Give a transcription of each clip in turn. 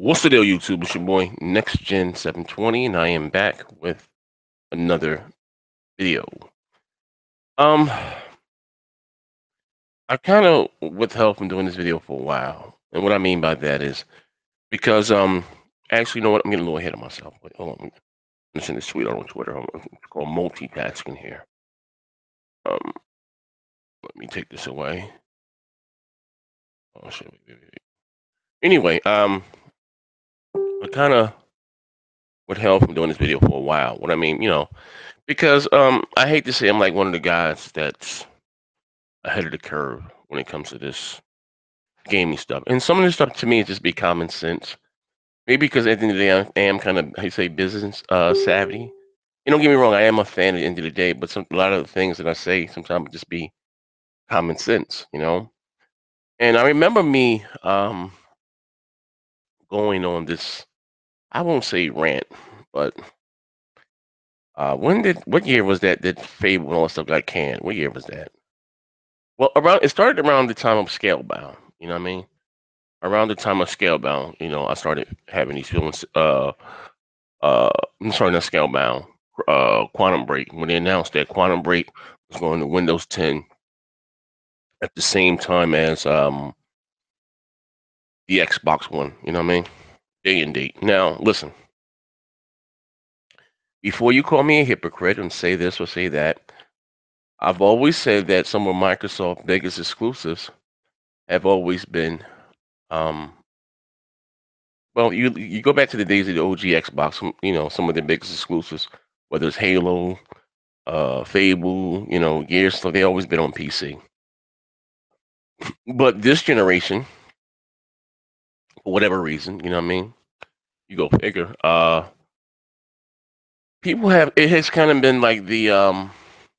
What's the deal, YouTube? It's your boy Next Gen 720, and I am back with another video. Um, I kind of withheld from doing this video for a while, and what I mean by that is because actually, you know what? I'm getting a little ahead of myself. Wait, hold on. I'm sending this tweet on Twitter. It's called multitasking here. Let me take this away. Oh shit. Wait. Anyway, I kind of withheld from doing this video for a while. What I mean, because I hate to say I'm like one of the guys that's ahead of the curve when it comes to this gaming stuff. And some of this stuff to me is just be common sense. Maybe because at the end of the day, I am kind of, how you say, business savvy. You don't get me wrong, I am a fan at the end of the day, but a lot of the things that I say sometimes just be common sense. And I remember me going on this, I won't say rant, but what year was that Fable and all that stuff got canned? What year was that? Well, it started around the time of Scalebound. You know what I mean? Around the time of Scalebound, I started having these feelings. I'm sorry, not Scalebound. Quantum Break. When they announced that Quantum Break was going to Windows 10 at the same time as the Xbox One. You know what I mean? Day and date. Now, listen. Before you call me a hypocrite and say this or say that, I've always said that some of Microsoft's biggest exclusives have always been um, well, you go back to the days of the OG Xbox, some of the biggest exclusives, whether it's Halo, Fable, Gears, so they always been on PC. But this generation, for whatever reason, you know what I mean? You go figure. People have it has kind of been like the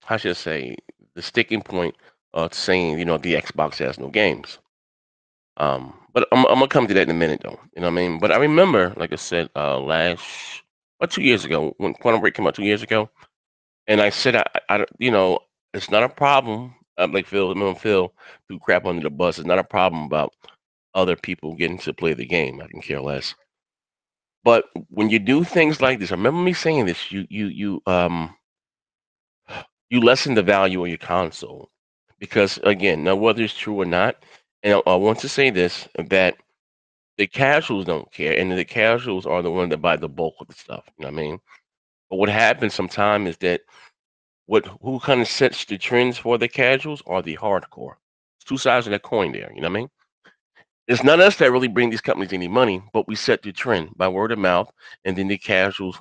how should I say, the sticking point of saying, the Xbox has no games. But I'm gonna come to that in a minute though. You know what I mean? But I remember, like I said, last about 2 years ago, when Quantum Break came out 2 years ago. And I said, it's not a problem. Like Phil threw crap under the bus. It's not a problem about other people getting to play the game. I can care less. But when you do things like this, I remember me saying this. You lessen the value of your console because again, now whether it's true or not, and I want to say this that the casuals don't care, and the casuals are the one that buy the bulk of the stuff. You know what I mean? But what happens sometimes is that who kind of sets the trends for the casuals are the hardcore. It's two sides of that coin there, you know what I mean? It's not us that really bring these companies any money, but we set the trend by word of mouth, and then the casuals,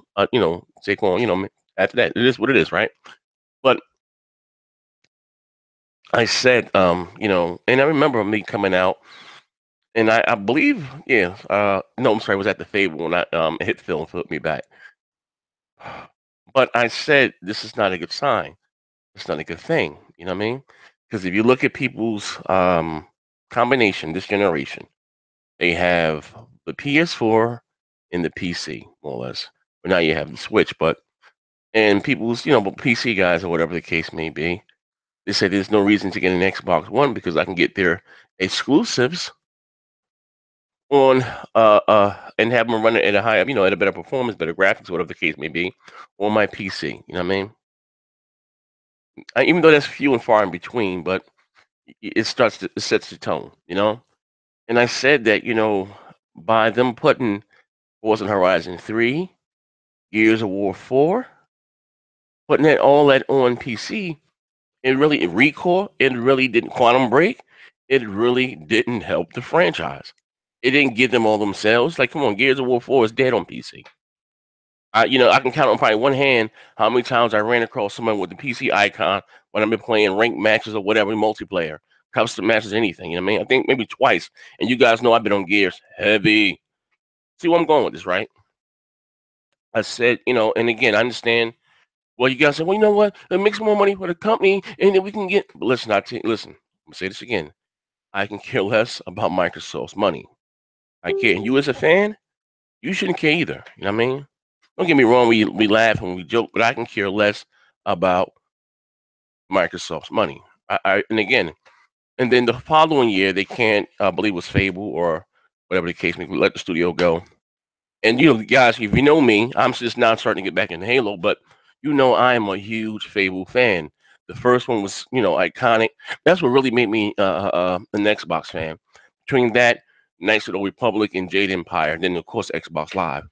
take on, after that, it is what it is, right? But I said, and I remember me coming out, and I believe, yeah, no, I'm sorry, it was at the Fable when I hit Phil and flipped me back. But I said, this is not a good sign. It's not a good thing. You know what I mean? Because if you look at people's combination this generation, they have the PS4 and the PC, more or less. But now you have the Switch, and people's, PC guys or whatever the case may be, they say there's no reason to get an Xbox One because I can get their exclusives on and have them running at a higher, at a better performance, better graphics, whatever the case may be, on my PC. You know what I mean? Even though that's few and far in between, but it sets the tone, And I said that, by them putting Forza Horizon 3, Gears of War 4, putting all that on PC, it really didn't Quantum Break, it really didn't help the franchise. It didn't give them all themselves. Like, come on, Gears of War 4 is dead on PC. I can count on probably one hand how many times I ran across someone with the PC icon when I've been playing ranked matches or whatever, multiplayer, custom matches, anything. You know what I mean? I think maybe twice. And you guys know I've been on Gears heavy. See where I'm going with this, right? I said, and again, I understand. Well, you guys say, well, you know what? It makes more money for the company, and then we can get. But listen, listen. I'm gonna say this again. I can care less about Microsoft's money. I care. And you as a fan, you shouldn't care either. You know what I mean? Don't get me wrong. We laugh and we joke, but I can care less about Microsoft's money. And again, and then the following year they can't. I believe it was Fable or whatever the case may be. We let the studio go. And guys, if you know me, I'm just now starting to get back into Halo, but I am a huge Fable fan. The first one was, iconic. That's what really made me an Xbox fan. Between that, Knights of the Old Republic, and Jade Empire, then of course Xbox Live.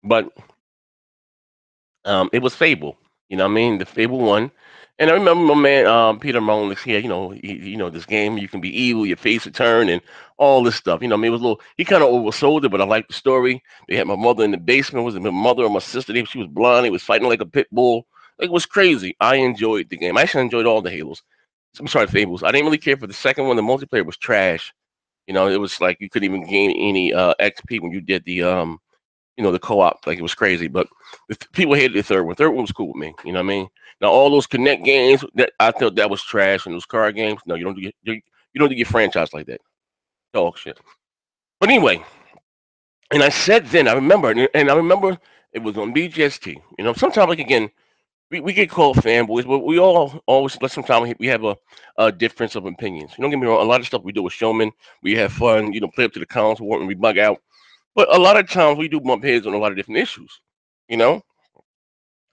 But it was Fable. You know what I mean? The Fable one. And I remember my man Peter Molyneux here, this game you can be evil, your face will turn and all this stuff. I mean it was a little he kinda oversold it, but I liked the story. They had my mother in the basement, was it my mother or my sister? She was blonde, he was fighting like a pit bull. It was crazy. I enjoyed the game. I actually enjoyed all the Halos. I'm sorry, Fables. I didn't really care for the second one. The multiplayer was trash. It was like you couldn't even gain any XP when you did the co-op. Like it was crazy. But people hated the third one. Third one was cool with me. You know what I mean? Now all those Connect games that I thought that was trash, and those card games. No, you don't do your franchise like that. Dog shit. But anyway, and I said then I remember, and I remember it was on BGST. Sometimes like again. We get called fanboys, but we all always sometimes we have a difference of opinions. Don't get me wrong. A lot of stuff we do with showmen, we have fun. Play up to the council, and we bug out. But a lot of times we do bump heads on a lot of different issues. You know,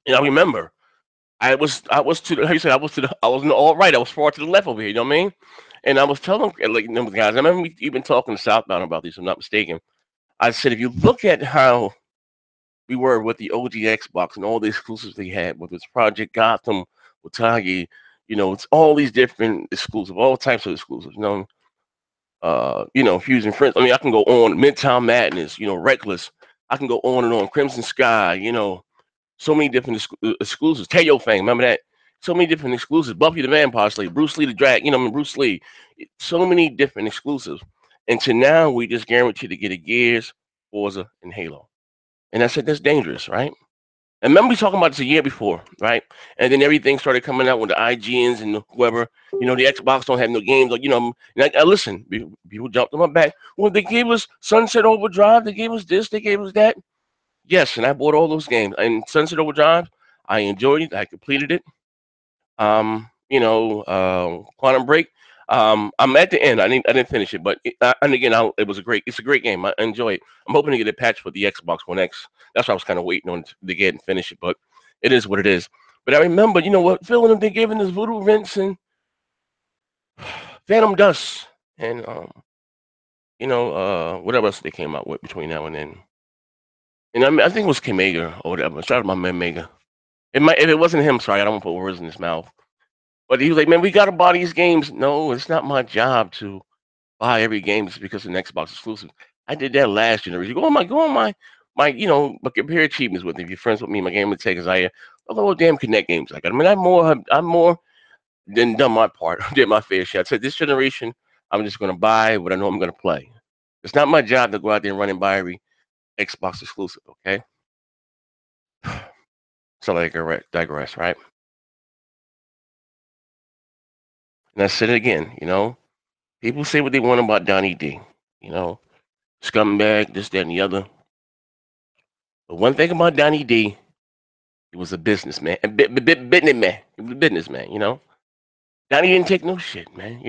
and I remember I was to the, how you say I was in the all right. I was far to the left over here. You know what I mean? And I was telling like guys. I remember we even talking to Southbound about this. If I'm not mistaken. I said if you look at how we were with the OG Xbox and all the exclusives they had, whether it's Project Gotham, Watagi, it's all these different exclusive, all types of exclusives. Fusion Friends. I mean, I can go on. Midtown Madness. Reckless. I can go on and on. Crimson Sky. So many different exclusives. Teo Fang, remember that? So many different exclusives. Buffy the Vampire Slayer, Bruce Lee the Drag. Bruce Lee. So many different exclusives. And to now, we just guaranteed to get a Gears, Forza, and Halo. And I said that's dangerous, right? And remember we talking about this a year before, right? And then everything started coming out with the IGNs and whoever. The Xbox don't have no games. Or, and I listen. People jumped on my back. Well, they gave us Sunset Overdrive. They gave us this. They gave us that. Yes, and I bought all those games. And Sunset Overdrive, I enjoyed it. I completed it. Quantum Break. I'm at the end. I didn't finish it, but and again, it's a great game. I enjoy it. I'm hoping to get a patch for the Xbox One X. That's what I was kind of waiting on to get and finish it, but it is what it is. But I remember, what, Phil and they gave in this Voodoo Rinse and Phantom Dust and what else they came out with between now and then. And I think it was Kamega or whatever. Shout out my man Mega. If it wasn't him, sorry, I don't want to put words in his mouth. But he was like, man, we got to buy these games. No, it's not my job to buy every game just because it's an Xbox exclusive. I did that last generation. My compare achievements with. If you're friends with me, my game would take Zaire. All the damn Connect games I got. I mean, I'm more than done my part. I did my fair share. I said this generation, I'm just gonna buy what I know I'm gonna play. It's not my job to go out there and run and buy every Xbox exclusive. Okay, so I digress, right? And I said it again. People say what they want about Donnie D. You know, scumbag, this, that, and the other. But one thing about Donnie D, he was a businessman, businessman. He was a businessman. Donnie didn't take no shit, man.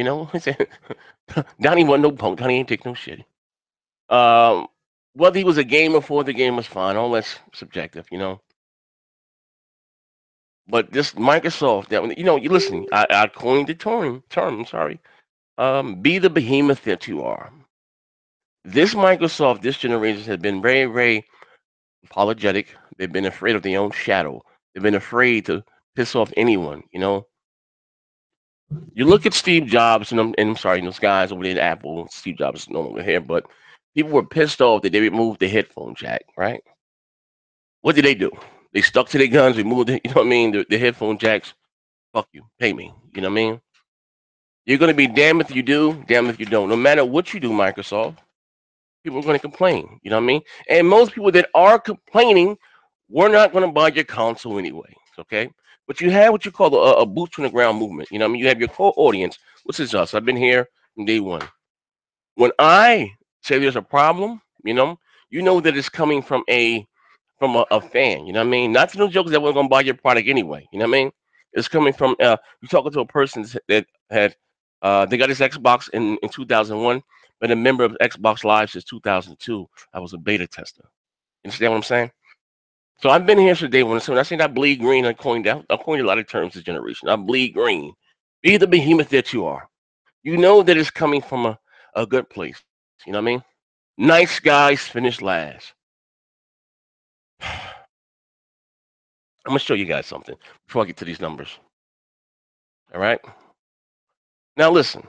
Donnie wasn't no punk. Donnie didn't take no shit. Um, whether he was a gamer for the game was fine. All that's subjective. But this Microsoft, you listen. I coined the term. I'm sorry. Be the behemoth that you are. This Microsoft, this generation has been very, very apologetic. They've been afraid of their own shadow. They've been afraid to piss off anyone. You look at Steve Jobs, and I'm sorry, those guys over there at Apple, Steve Jobs is no longer here, but people were pissed off that they removed the headphone jack, right? What did they do? They stuck to their guns, removed it, you know what I mean? The headphone jacks, fuck you, pay me. You know what I mean? You're going to be damned if you do, damned if you don't. No matter what you do, Microsoft, people are going to complain. You know what I mean? And most people that are complaining, we're not going to buy your console anyway. Okay? But you have what you call a boots on the ground movement. You know what I mean? You have your core audience, which is us. I've been here from day one. When I say there's a problem, you know that it's coming from a fan. You know what I mean? Not to no jokes that we're going to buy your product anyway. You know what I mean? It's coming from you're talking to a person that had they got his Xbox in 2001. been a member of Xbox Live since 2002. I was a beta tester. You understand what I'm saying? So I've been here since day one. So when I say I bleed green, I coined a lot of terms this generation. I bleed green. Be the behemoth that you are. You know that it's coming from a good place. You know what I mean? Nice guys finish last. I'm gonna show you guys something before I get to these numbers. All right. Now listen,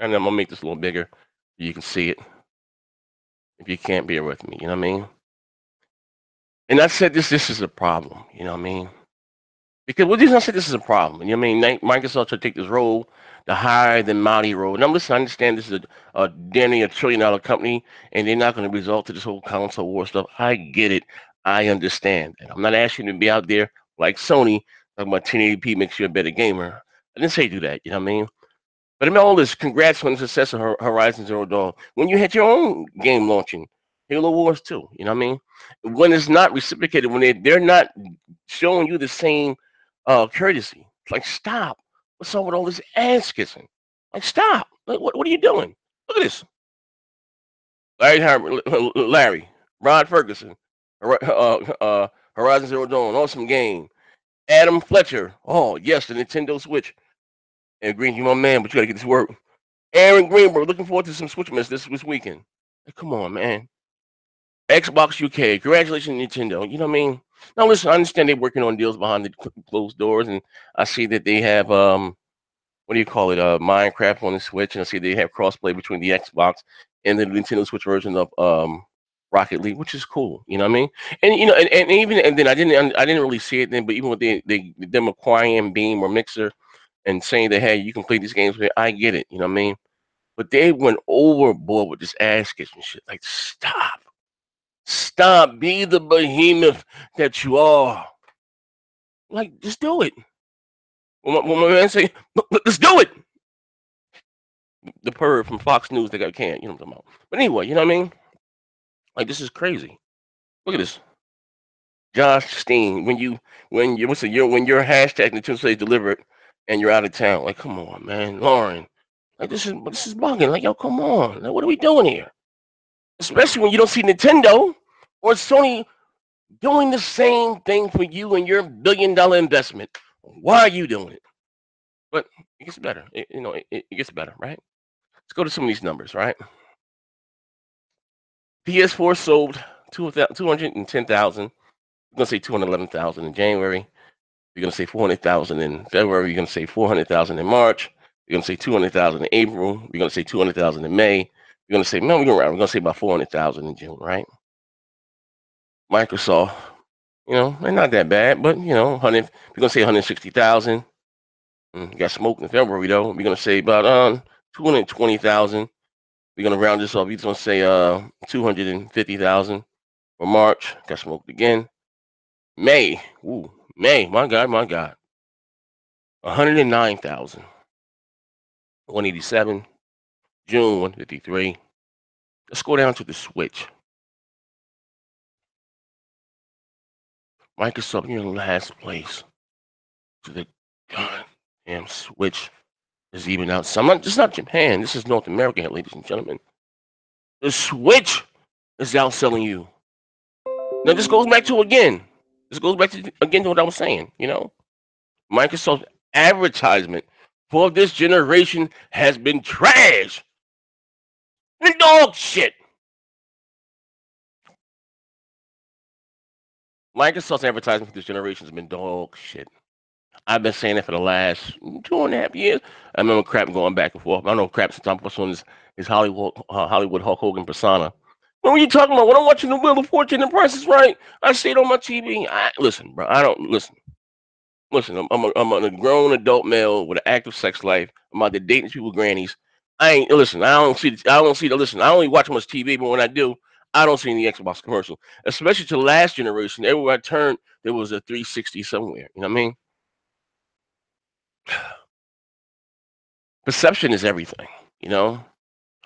and I'm gonna make this a little bigger so you can see it. If you can't bear with me, you know what I mean? And I said this is a problem. You know what I mean? Because well, reason I said this is a problem. You know what I mean? Microsoft should take this role, the higher than mighty role. Now listen, I understand this is a damn near $1 trillion company, and they're not going to resort to this whole console war stuff. I get it. I understand. And I'm not asking you to be out there like Sony talking about 1080p makes you a better gamer. I didn't say do that. You know what I mean? But in all this, congrats on the success of Horizon Zero Dawn. When you had your own game launching, Halo Wars 2, you know what I mean? When it's not reciprocated, when they're not showing you the same courtesy. It's like, stop. What's up with all this ass kissing? Like, stop. Like, what are you doing? Look at this. Larry, Rod Ferguson, Horizon Zero Dawn, awesome game. Adam Fletcher, oh, yes, the Nintendo Switch. And Green, you my man, but you got to get this work. Aaron Greenberg, looking forward to some Switch mess this weekend. Like, come on, man. Xbox UK, congratulations, Nintendo. You know what I mean? Now, listen, I understand they're working on deals behind the closed doors, and I see that they have what do you call it? Minecraft on the Switch, and I see they have crossplay between the Xbox and the Nintendo Switch version of Rocket League, which is cool. You know what I mean? And you know, and even and then I didn't really see it then, but even with them acquiring Beam or Mixer and saying that hey, you can play these games, I get it. You know what I mean? But they went overboard with this ass kissing shit. Like, stop. Stop. Be the behemoth that you are. Like, just do it. When my man say, let's do it. The perv from Fox News that got canned. You know what I'm talking about. But anyway, you know what I mean? Like, this is crazy. Look at this. Josh Steen. When your hashtag Nintendo says delivered and you're out of town. Like, come on, man. Lauren. Like, this is bugging. Like, yo, come on. Like, what are we doing here? Especially when you don't see Nintendo or Sony doing the same thing for you and your $1 billion investment. Why are you doing it? But it gets better. It gets better, right? Let's go to some of these numbers, right? PS4 sold 210,000. We're going to say 211,000 in January. You're going to say 400,000 in February. You're going to say 400,000 in March. You're going to say 200,000 in April. You're going to say 200,000 in May. You're going to say, no, we're going to say about 400,000 in June, right? Microsoft, they're not that bad, but, 100, we're going to say 160,000. Got smoked in February, though. We're going to say about 220,000. We're going to round this off. We're going to say 250,000 for March. Got smoked again. May, my God, 109,000. 187. June, 153. Let's go down to the Switch. Microsoft, you're in last place. To the goddamn Switch is even out. So this is not Japan. This is North America, ladies and gentlemen. The Switch is outselling you. Now, this goes back to again. This goes back to again to what I was saying. Microsoft's advertisement for this generation has been trash and dog shit. Microsoft's advertisement for this generation has been dog shit. I've been saying it for the last 2.5 years. I remember Crap going back and forth. I know Crap sometimes puts on his Hollywood Hulk Hogan persona. What were you talking about? When I'm watching the Wheel of Fortune and Price is Right, I see it on my TV. Listen, bro. I don't listen. Listen, I'm a grown adult male with an active sex life. I'm out there dating people, grannies. I ain't listen. I don't see the listen. I only watch much TV, but when I do, I don't see any Xbox commercial. Especially to the last generation. Everywhere I turned, there was a 360 somewhere. You know what I mean? Perception is everything. You know.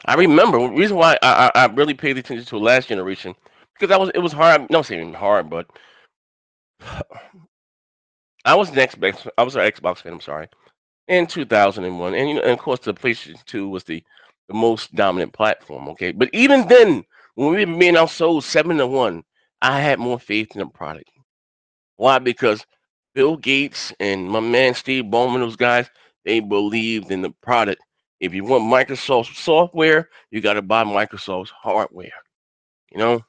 I remember the reason why I really paid attention to the last generation because it was hard. No, saying hard, but I was an Xbox fan. I'm sorry. In 2001, and and of course the PlayStation 2 was the the most dominant platform. Okay, but even then, when we were being outsold 7-1, I had more faith in the product. Why? Because Bill Gates and my man Steve Ballmer, those guys, they believed in the product. If you want Microsoft software, you got to buy Microsoft's hardware. You know,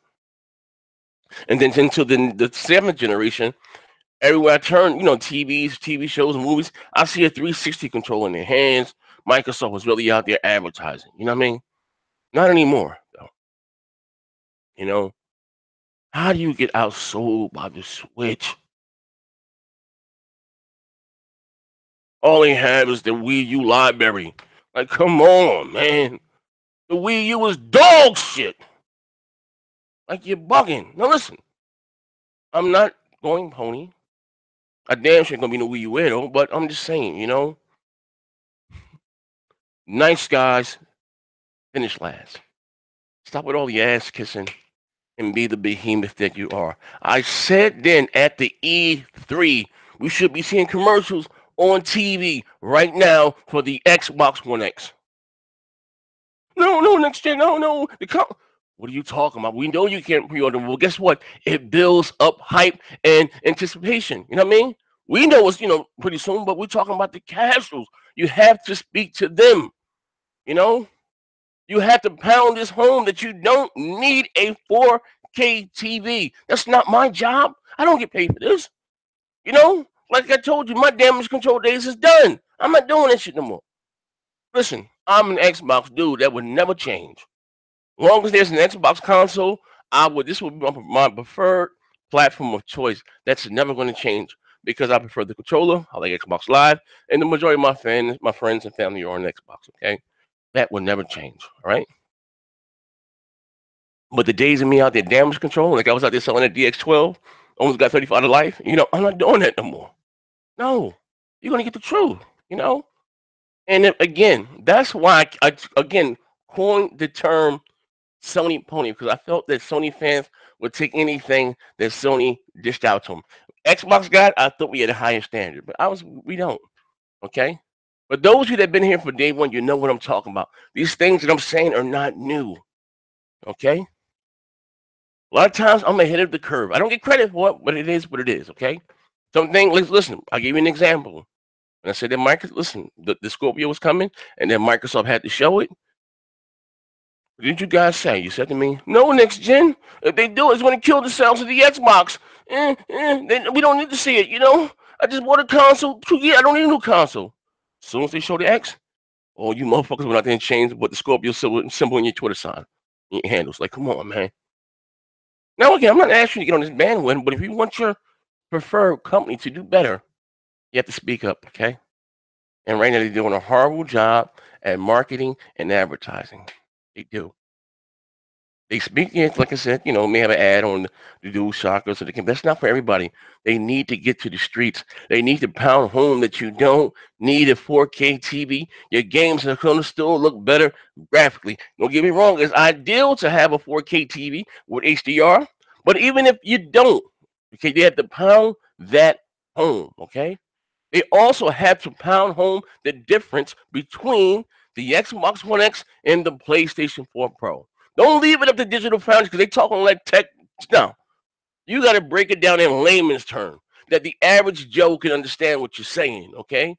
and then into the seventh generation, everywhere I turn, TVs, TV shows, movies, I see a 360 controller in their hands. Microsoft was really out there advertising. You know what I mean? Not anymore, though. You know, how do you get outsold by the Switch? All they have is the Wii U library. Like, come on, man. The Wii U is dog shit. Like, you're bugging. Now, listen, I'm not going pony. I damn sure gonna be no Wii U though, but I'm just saying, nice guys finish last. Stop with all the ass kissing and be the behemoth that you are. I said then at the E3, we should be seeing commercials on TV right now for the Xbox One X. No, no, next gen, no, no. What are you talking about? We know you can't pre-order. Well, guess what? It builds up hype and anticipation. You know what I mean? We know it's pretty soon, but we're talking about the casuals. You have to speak to them. You know, you have to pound this home that you don't need a 4K TV. That's not my job. I don't get paid for this. Like I told you, my damage control days is done. I'm not doing that shit no more. Listen, I'm an Xbox dude. That would never change. As long as there's an Xbox console, this would be my preferred platform of choice. That's never going to change because I prefer the controller. I like Xbox Live, and the majority of my friends and family are on Xbox. Okay, that will never change. All right. But the days of me out there damage control, like I was out there selling a DX12, almost got 35 to life. I'm not doing that no more. No, you're gonna get the truth. You know. And again, that's why I again coined the term Sony pony because I felt that Sony fans would take anything that Sony dished out to them. Xbox guy, I thought we had a higher standard, but we don't. Okay, but those of you that have been here for day one, you know what I'm talking about. These things that I'm saying are not new. Okay, a lot of times I'm ahead of the curve. I don't get credit for it, but it is what it is. Okay, something. Listen, I'll give you an example. When I said that the Scorpio was coming, and then Microsoft had to show it. What did you guys say? You said to me, "No, next gen. If they do, it's going to kill the sales of the Xbox. We don't need to see it. I just bought a console 2 years. I don't need a new console." As soon as they show the X, oh, you motherfuckers went out there and changed what the Scorpio symbol in your Twitter sign, in your handles. Like, come on, man. Now again, I'm not asking you to get on this bandwagon, but if you want your preferred company to do better, you have to speak up, okay? And right now they're doing a horrible job at marketing and advertising. They do. They speak, yeah, like I said, may have an ad on the dual shocker so they can. That's not for everybody. They need to get to the streets. They need to pound home that you don't need a 4K TV. Your games are going to still look better graphically. Don't get me wrong. It's ideal to have a 4K TV with HDR, but even if you don't, okay, you have to pound that home, okay? They also have to pound home the difference between the Xbox One X and the PlayStation 4 Pro. Don't leave it up to digital foundries because they talking like tech. No, you got to break it down in layman's terms that the average Joe can understand what you're saying. Okay,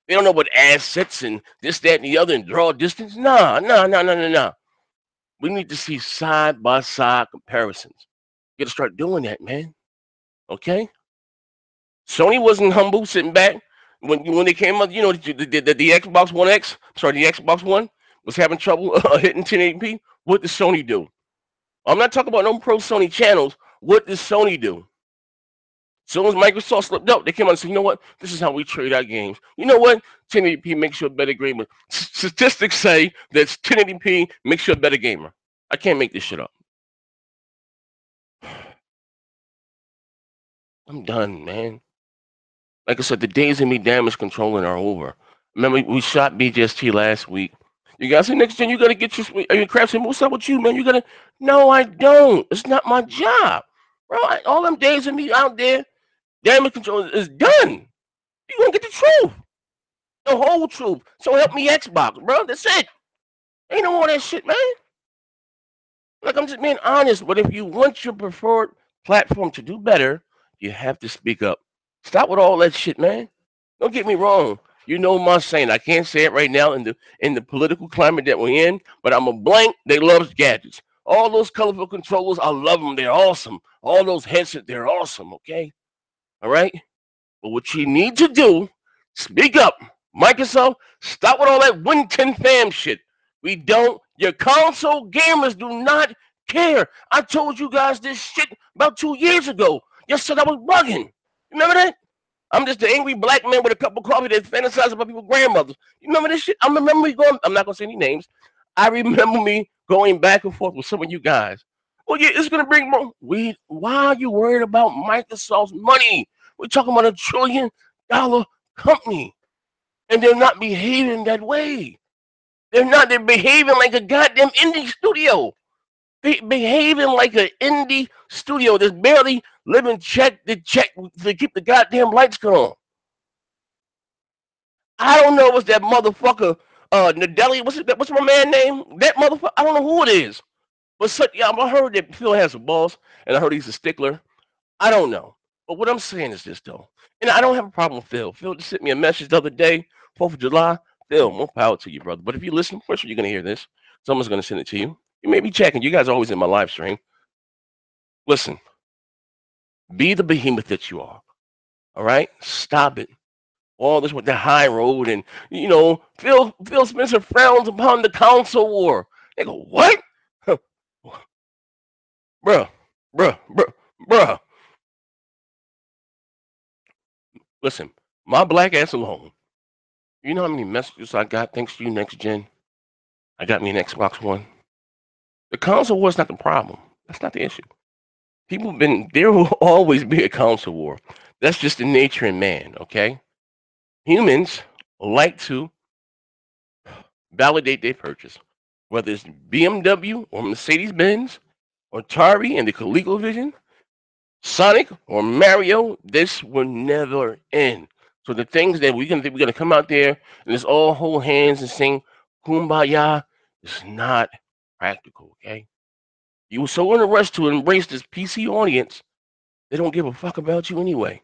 they don't know what assets and this, that, and the other and draw distance. Nah, nah, nah, nah, nah, nah. We need to see side by side comparisons. You got to start doing that, man. Okay. Sony wasn't humble, sitting back when they came up. The Xbox One X, sorry, the Xbox One was having trouble hitting 1080p. What did Sony do? I'm not talking about no pro Sony channels. What did Sony do? As soon as Microsoft slipped up, they came out and said, "You know what? This is how we trade our games. You know what? 1080p makes you a better gamer. Statistics say that 1080p makes you a better gamer. I can't make this shit up. I'm done, man. Like I said, the days of me damage controlling are over. Remember, we shot BGST last week. You guys say next gen, you gotta get your crafts in. What's up with you, man? You gotta. No, I don't. It's not my job, bro. All them days of me out there, damage control is done. You gonna get the truth, the whole truth. So help me, Xbox, bro. That's it. Ain't no more of that shit, man. Like I'm just being honest. But if you want your preferred platform to do better, you have to speak up. Stop with all that shit, man. Don't get me wrong. You know my saying. I can't say it right now in the political climate that we're in, but I'm a blank. They love gadgets. All those colorful controllers, I love them. They're awesome. All those headsets, they're awesome. Okay, all right. But what you need to do, speak up. Microsoft, stop with all that Win 10 fam shit. We don't, your console gamers do not care. I told you guys this shit about 2 years ago. You said I was bugging. Remember that? I'm just an angry black man with a cup of coffee that fantasizes about people's grandmothers. You remember this shit? I remember me going, I'm not going to say any names. I remember me going back and forth with some of you guys. Well, yeah, it's going to bring more. Why are you worried about Microsoft's money? We're talking about $1 trillion company, and they're not behaving that way. They're not. They're behaving like a goddamn indie studio. Behaving like an indie studio that's barely living check to check to keep the goddamn lights on. I don't know what's that motherfucker, Nadelli. What's my man name? That motherfucker. I don't know who it is. But yeah, I heard that Phil has a boss, and I heard he's a stickler. I don't know. But what I'm saying is this though, and I don't have a problem with Phil. Phil just sent me a message the other day, 4th of July. Phil, more power to you, brother. But if you listen, first you're gonna hear this. Someone's gonna send it to you. You may be checking. You guys are always in my live stream. Listen, be the behemoth that you are. All right? Stop it. All this with the high road and Phil Spencer frowns upon the console war. They go, what? Huh, bruh, bruh. Listen, my black ass alone. You know how many messages I got thanks to you, next gen? I got me an Xbox One. The console war's not the problem. That's not the issue. There will always be a console war. That's just the nature in man, okay? Humans like to validate their purchase, whether it's BMW or Mercedes Benz or Atari and the ColecoVision, Sonic or Mario. This will never end. So the things that we're gonna come out there and just all hold hands and sing "Kumbaya" is not practical. Okay, you were so in a rush to embrace this PC audience, they don't give a fuck about you anyway.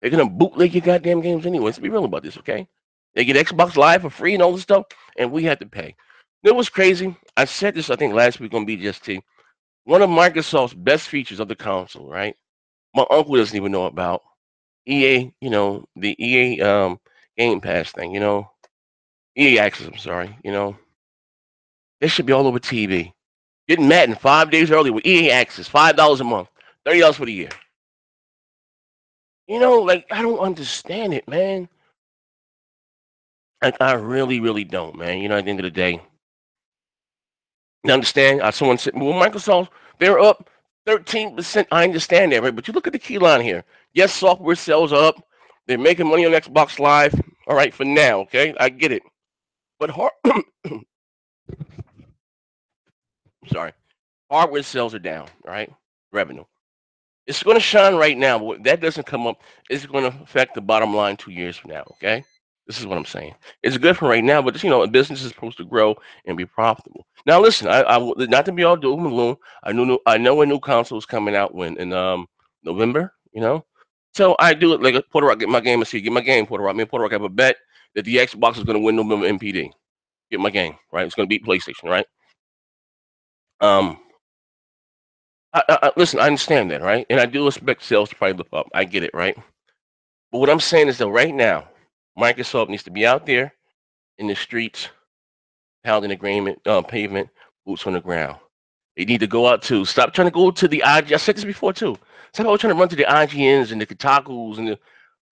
They're gonna bootleg your goddamn games anyway. Let's be real about this, okay? They get Xbox Live for free and all this stuff, and we had to pay. It was crazy. I said this, I think, last week on BGST. One of Microsoft's best features of the console, right? My uncle doesn't even know about EA, the EA Game Pass thing, EA Access, I'm sorry, they should be all over TV. Getting Madden 5 days early with EA Access, $5 a month, $30 for the year. Like I don't understand it, man. Like I really, really don't, man. At the end of the day, you understand? Someone said, well, Microsoft, they're up 13%. I understand that, right? But you look at the key line here. Yes, software sales are up. They're making money on Xbox Live. All right, for now, okay? I get it. But sorry, hardware sales are down, all right? Revenue. It's going to shine right now, but that doesn't come up. It's going to affect the bottom line 2 years from now, okay? This is what I'm saying. It's good for right now, but a business is supposed to grow and be profitable. Now, listen, not to be all doom and gloom. I know a new console is coming out in November. So I do it like a Puerto Rico. Get my game and see. Get my game, Puerto Rico. Me and Puerto Rico have a bet that the Xbox is going to win November MPD. Get my game, right? It's going to beat PlayStation, right? Um, listen, I understand that, right? And I do expect sales to probably look up. I get it, right? But what I'm saying is that right now, Microsoft needs to be out there in the streets pounding agreement, pavement, boots on the ground. They need to go out to stop trying to go to the IG. I said this before too. Stop always trying to run to the IGNs and the Kotakus and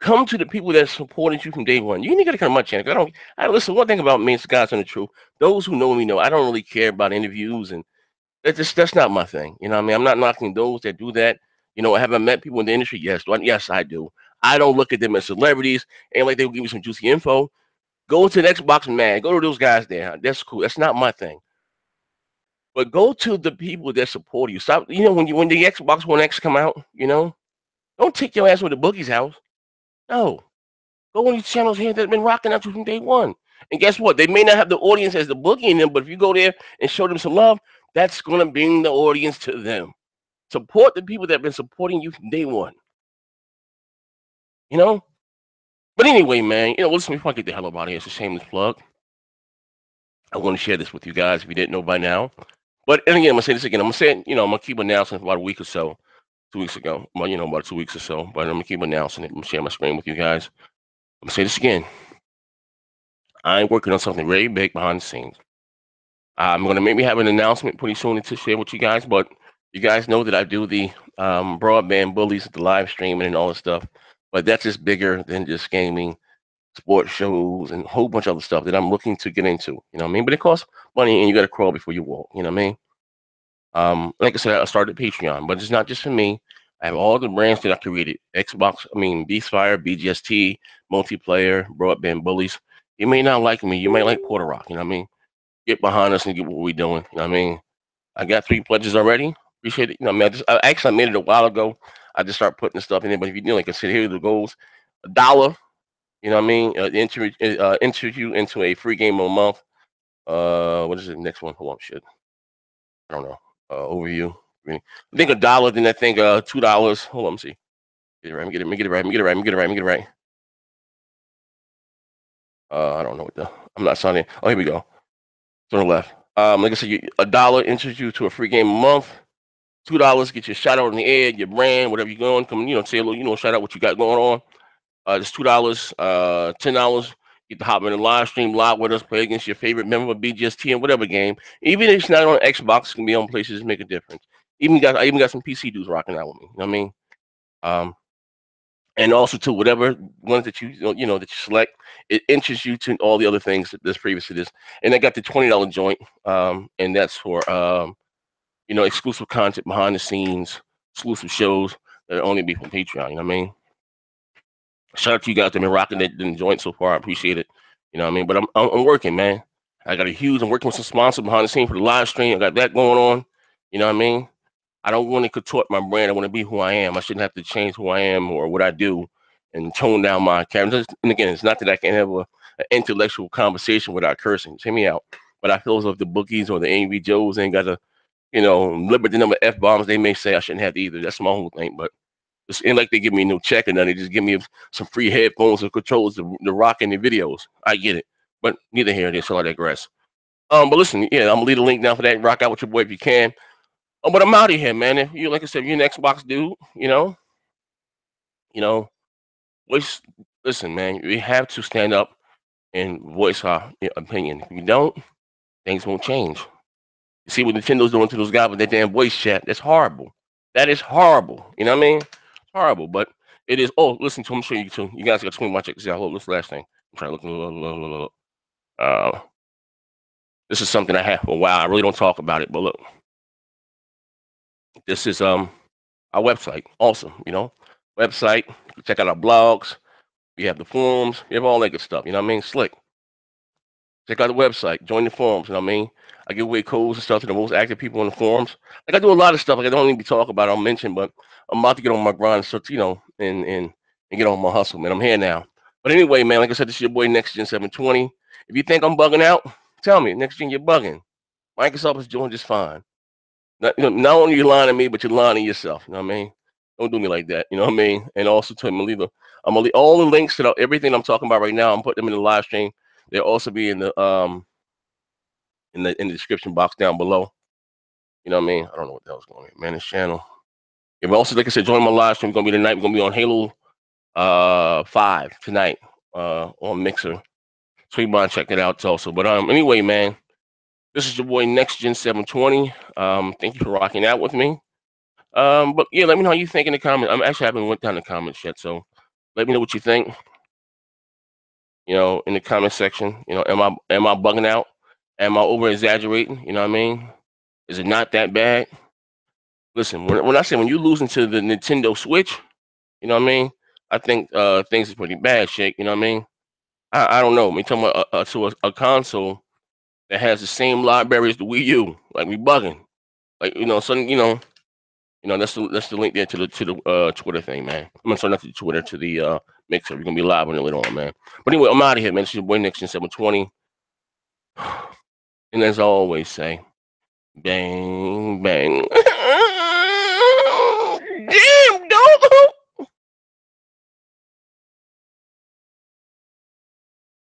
come to the people that supported you from day one. You need to come to my channel. I listen. One thing about me, it's God's on the truth. Those who know me know I don't really care about interviews, and that's not my thing. You know what I mean? I'm not knocking those that do that. Have I met people in the industry? Yes. Yes, I do. I don't look at them as celebrities and like they will give me some juicy info. Go to the Xbox man. Go to those guys there. That's cool. That's not my thing. But go to the people that support you. Stop. When the Xbox One X come out, don't take your ass with the boogie's house. No. Go on these channels here that have been rocking out you from day one. And guess what? They may not have the audience as the bookie in them, but if you go there and show them some love, that's gonna bring the audience to them. Support the people that have been supporting you from day one. You know. But anyway, man, listen, before I get the hell up out of here, it's a shameless plug. I want to share this with you guys if you didn't know by now. But and again, I'm gonna say this again. I'm gonna say it, I'm gonna keep announcing it for about a week or so. 2 weeks ago. Well, about 2 weeks or so. But I'm gonna keep announcing it. I'm gonna share my screen with you guys. I'm gonna say this again. I'm working on something very big behind the scenes. I'm gonna maybe have an announcement pretty soon to share with you guys. But you guys know that I do the broadband bullies, the live streaming, and all this stuff. But that's just bigger than just gaming, sports shows, and a whole bunch of other stuff that I'm looking to get into. You know what I mean? But it costs money, and you got to crawl before you walk. You know what I mean? Like I said, I started Patreon, but it's not just for me. I have all the brands that I created: Xbox, Beastfire, BGST, multiplayer, broadband bullies. You may not like me. You may like Porter Rock. You know what I mean? Get behind us and get what we're doing. You know what I mean? I got 3 pledges already. Appreciate it. I actually made it a while ago. I just start putting the stuff in there. But if you like I said, here are the goals: $1. You know what I mean? Enter you into a free game a month. What is the next one? Hold on, shit. I don't know. Overview. I think $1. Then I think $2. Hold on, let me see. Get it right. Let me get it right. Let me get it right. Let me get it right. Let me get it right. I don't know what the. I'm not signing. Oh, here we go. To the left. Like I said, $1 enters you to a free game a month. $2 get you a shout out in the air, your brand, whatever you're going. Come, say a little, shout out what you got going on. Just $2. $10. Get to hop in the live stream live with us, play against your favorite member of BGST and whatever game. Even if it's not on Xbox, it can be on places, make a difference. I even got some PC dudes rocking out with me. You know what I mean? Um, and also to whatever ones that that you select, it enters you to all the other things that's previous to this. And I got the $20 joint, and that's for exclusive content behind the scenes, exclusive shows that only be from Patreon. You know what I mean? Shout out to you guys that have been rocking that joint so far. I appreciate it. You know what I mean? But I'm working, man. I'm working with some sponsors behind the scenes for the live stream. I got that going on. You know what I mean? I don't want to contort my brand. I want to be who I am. I shouldn't have to change who I am or what I do and tone down my character. And again, it's not that I can't have an intellectual conversation without cursing. Hear me out. But I feel as if the bookies or the Angry Joes ain't got to, limit the number of F bombs they may say I shouldn't have either. That's my whole thing. But it's ain't like they give me no check or nothing. They just give me some free headphones or controllers to rock in the videos. I get it. But neither here nor there, so I digress. But listen, yeah, I'm gonna leave a link down for that. Rock out with your boy if you can. But I'm out of here, man. If you like I said, if you're an Xbox dude, you know, voice listen, man, we have to stand up and voice our opinion. If you don't, things won't change. You see what Nintendo's doing to those guys with that damn voice chat? That's horrible. That is horrible. You know what I mean? It's horrible, but it is. Oh, listen to. I'm sure you too. You guys got to screen my check this out. Hold, this last thing. I'm trying to look. This is something I have for a while. I really don't talk about it, but look, this is our website. Awesome, website. Check out our blogs. We have the forums. We have all that good stuff. You know what I mean? Slick. Check out the website. Join the forums. You know what I mean? I give away codes and stuff to the most active people in the forums. Like I do a lot of stuff. Like I don't even talk about. It, I'll mention, but I'm about to get on my grind. So and get on my hustle, man. I'm here now. But anyway, man. Like I said, this is your boy Next Gen 720. If you think I'm bugging out, tell me. Next Gen, you're bugging. Microsoft is doing just fine. Not only you lying to me, but you're lying to yourself. You know what I mean? Don't do me like that. You know what I mean? And also to I'm gonna leave all the links to everything I'm talking about right now. I'm putting them in the live stream. They'll also be in the description box down below. You know what I mean? I don't know what the hell's going on. Man, this channel. Yeah, but also like I said, join my live stream. It's gonna be tonight. We're gonna be on Halo 5 tonight on Mixer. So you mind check it out also. But anyway, man, this is your boy Next Gen 720. Thank you for rocking out with me. But yeah, let me know how you think in the comments. I haven't went down the comments yet, so let me know what you think. In the comment section. Am I bugging out? Am I over exaggerating? You know what I mean? Is it not that bad? Listen, when I say when you losing to the Nintendo Switch, you know what I mean? I think things is pretty bad, Shake. You know what I mean? I don't know. Me talking about a console that has the same library as the Wii U. Like we bugging. Like something. That's the link there to the Twitter thing, man. I'm sorry, not to Twitter, to the mixer. We're gonna be live on it later on, man. But anyway, I'm out of here, man. This is your boy Nixon 720. And as I always say, bang, bang.